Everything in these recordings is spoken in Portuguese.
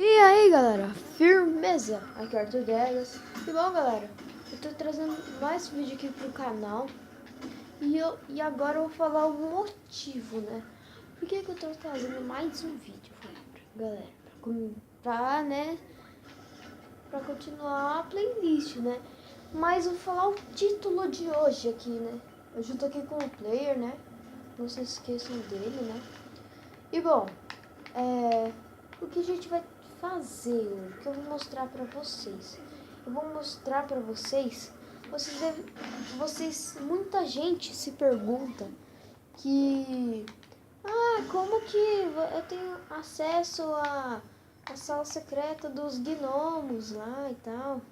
E aí galera, firmeza? Aqui é o Arthur Degas. E bom galera, eu tô trazendo mais vídeo aqui pro canal. E agora eu vou falar o motivo, né? Por que eu tô trazendo mais um vídeo, galera? Pra continuar a playlist, né? Mas eu vou falar o título de hoje aqui, né? Eu junto aqui com o player, né? Não se esqueçam dele, né? E bom, o que a gente vai fazer hoje? O que eu vou mostrar pra vocês? Eu vou mostrar pra vocês, muita gente se pergunta que, como que eu tenho acesso à sala secreta dos gnomos lá e tal?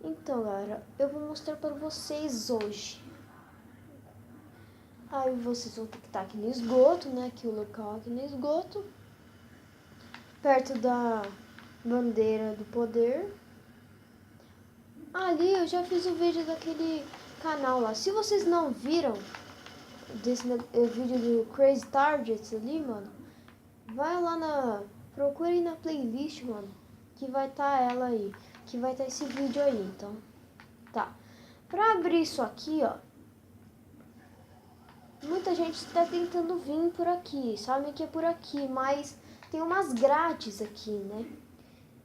Então, galera, eu vou mostrar pra vocês hoje. Aí vocês vão ter que estar aqui no esgoto, né? Que o local aqui no esgoto, perto da bandeira do poder. Ali eu já fiz o vídeo daquele canal lá. Se vocês não viram desse vídeo do Crazy Targets ali, mano, vai lá procure na playlist, mano, que vai estar ela aí, que vai estar esse vídeo aí, então. Tá. Pra abrir isso aqui, ó, muita gente está tentando vir por aqui, sabe que é por aqui, mas tem umas grades aqui, né?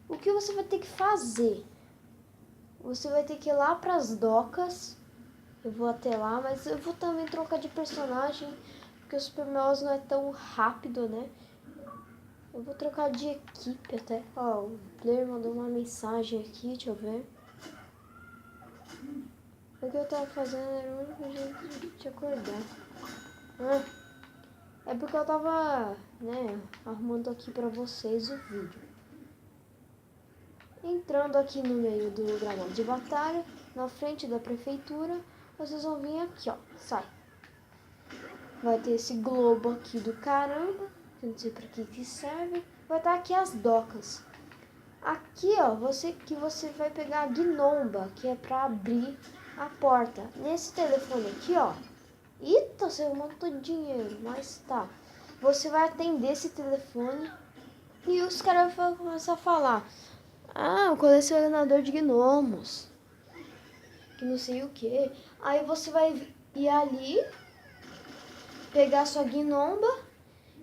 O que você vai ter que fazer? Você vai ter que ir lá pras docas. Eu vou até lá, mas eu vou também trocar de personagem, porque o Super Mouse não é tão rápido, né? Eu vou trocar de equipe até. Ó, o player mandou uma mensagem aqui, deixa eu ver. O que eu tava fazendo era o único jeito de acordar. É porque eu tava, né, arrumando aqui pra vocês o vídeo. Entrando aqui no meio do gramado de batalha, na frente da prefeitura, vocês vão vir aqui, ó, sai. Vai ter esse globo aqui do caramba, que eu não sei pra que serve. Vai estar aqui as docas. Aqui, ó, você vai pegar a guinomba, que é pra abrir a porta. Nesse telefone aqui, ó. Eita, você montou dinheiro, mas tá. Você vai atender esse telefone e os caras vão começar a falar: ah, o colecionador de gnomos, que não sei o que. Aí você vai ir ali, pegar sua guinomba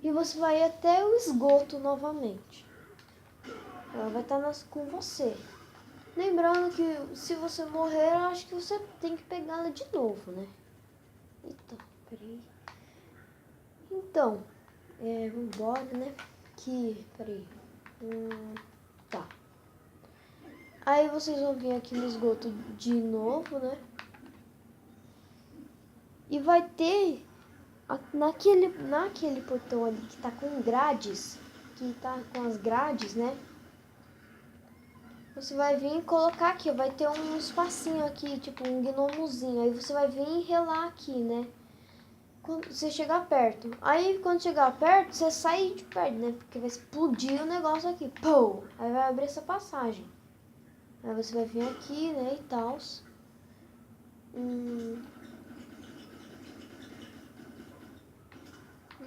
e você vai até o esgoto novamente. Ela vai estar com você. Lembrando que se você morrer, eu acho que você tem que pegá-la de novo, né? Eita, peraí. Então, vambora, né? Peraí. Tá. Aí vocês vão vir aqui no esgoto de novo, né? E vai ter naquele portão ali que tá com grades, que tá com as grades, né? Você vai vir e colocar aqui, vai ter um espacinho aqui, tipo um gnomozinho. Aí você vai vir e relar aqui, né? Quando você chegar perto. Aí quando chegar perto, você sai de perto, né? Porque vai explodir o negócio aqui. Pô! Aí vai abrir essa passagem. Aí você vai vir aqui, né? E tal.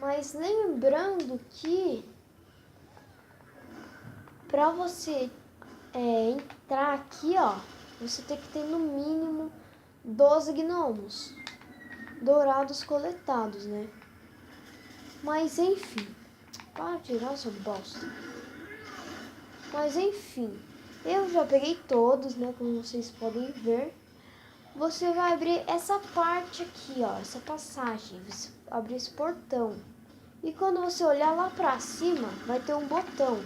Mas lembrando que pra você entrar aqui, ó, você tem que ter no mínimo 12 gnomos dourados coletados, né? Mas enfim, para tirar essa bosta. Mas enfim, eu já peguei todos, né? Como vocês podem ver. Você vai abrir essa parte aqui, ó, essa passagem. Você abre esse portão. E quando você olhar lá pra cima, vai ter um botão.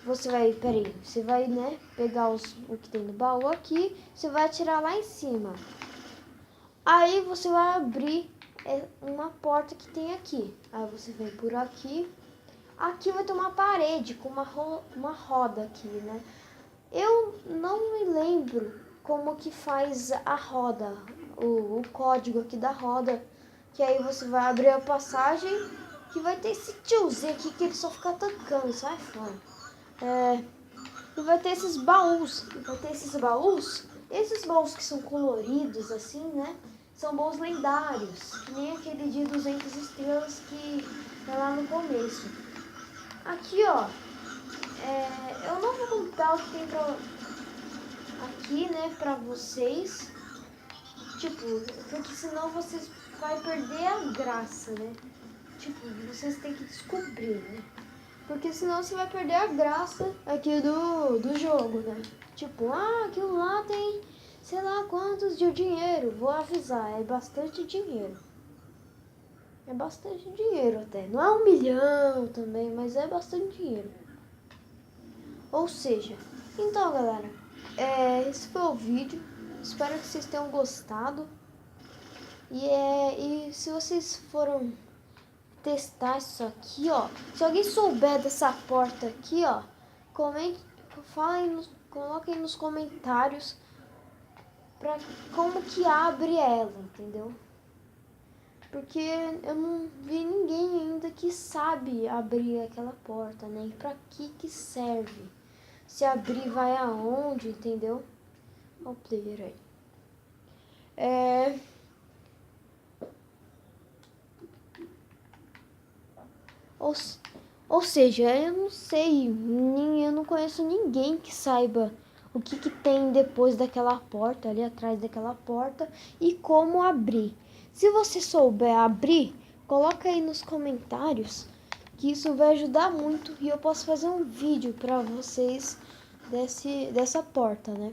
Você vai, né, pegar o que tem no baú aqui, você vai atirar lá em cima. Aí você vai abrir uma porta que tem aqui. Aí você vem por aqui. Aqui vai ter uma parede com uma roda aqui, né? Eu não me lembro como que faz a roda, o código aqui da roda. Que aí você vai abrir a passagem, que vai ter esse tiozinho aqui que ele só fica atacando, sai fora. E vai ter esses baús. Esses baús que são coloridos assim, né? São baús lendários. Que nem aquele de 200 estrelas que é lá no começo. Aqui, ó. tal que tem aqui, né, pra vocês. Tipo, porque senão vocês vai perder a graça, né? Tipo, vocês têm que descobrir, né? Porque senão você vai perder a graça aqui do jogo, né? Tipo, aquilo lá tem sei lá quantos de dinheiro. Vou avisar, é bastante dinheiro. É bastante dinheiro até. Não é 1 milhão também, mas é bastante dinheiro. Ou seja, então galera, esse foi o vídeo. Espero que vocês tenham gostado. E se vocês foram testar isso aqui, ó. Se alguém souber dessa porta aqui, ó, comente, coloquem nos comentários como que abre ela, entendeu? Porque eu não vi ninguém ainda que sabe abrir aquela porta, né? E pra que serve? Se abrir vai aonde, entendeu? Olha o player aí. Ou seja, eu não sei, eu não conheço ninguém que saiba o que tem depois daquela porta, ali atrás daquela porta, e como abrir. Se você souber abrir, coloca aí nos comentários, que isso vai ajudar muito e eu posso fazer um vídeo para vocês dessa porta, né?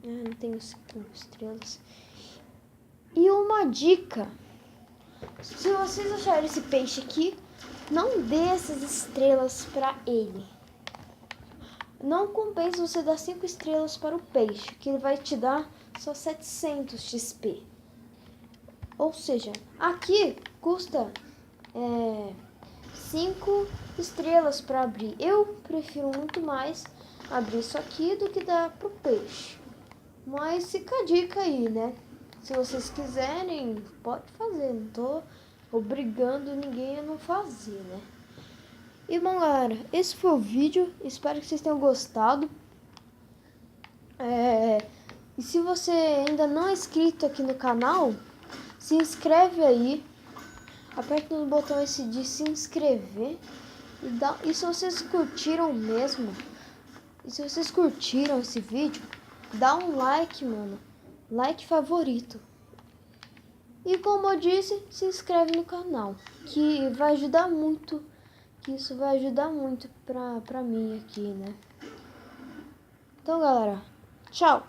Não tenho 5 estrelas. E uma dica, se vocês acharem esse peixe aqui, não dê essas estrelas para ele. Não compensa você dar 5 estrelas para o peixe, que ele vai te dar só 700 XP. Ou seja, aqui custa 5 estrelas para abrir. Eu prefiro muito mais abrir isso aqui do que dar pro peixe. Mas fica a dica aí, né? Se vocês quiserem, pode fazer. Não tô obrigando ninguém a não fazer, né? E bom, galera, esse foi o vídeo. Espero que vocês tenham gostado. E se você ainda não é inscrito aqui no canal, se inscreve aí. Aperta no botão esse de se inscrever. E se vocês curtiram mesmo, e se vocês curtiram esse vídeo, dá um like, mano. Like favorito. E como eu disse, se inscreve no canal, que vai ajudar muito. Que isso vai ajudar muito pra mim aqui, né? Então, galera, tchau!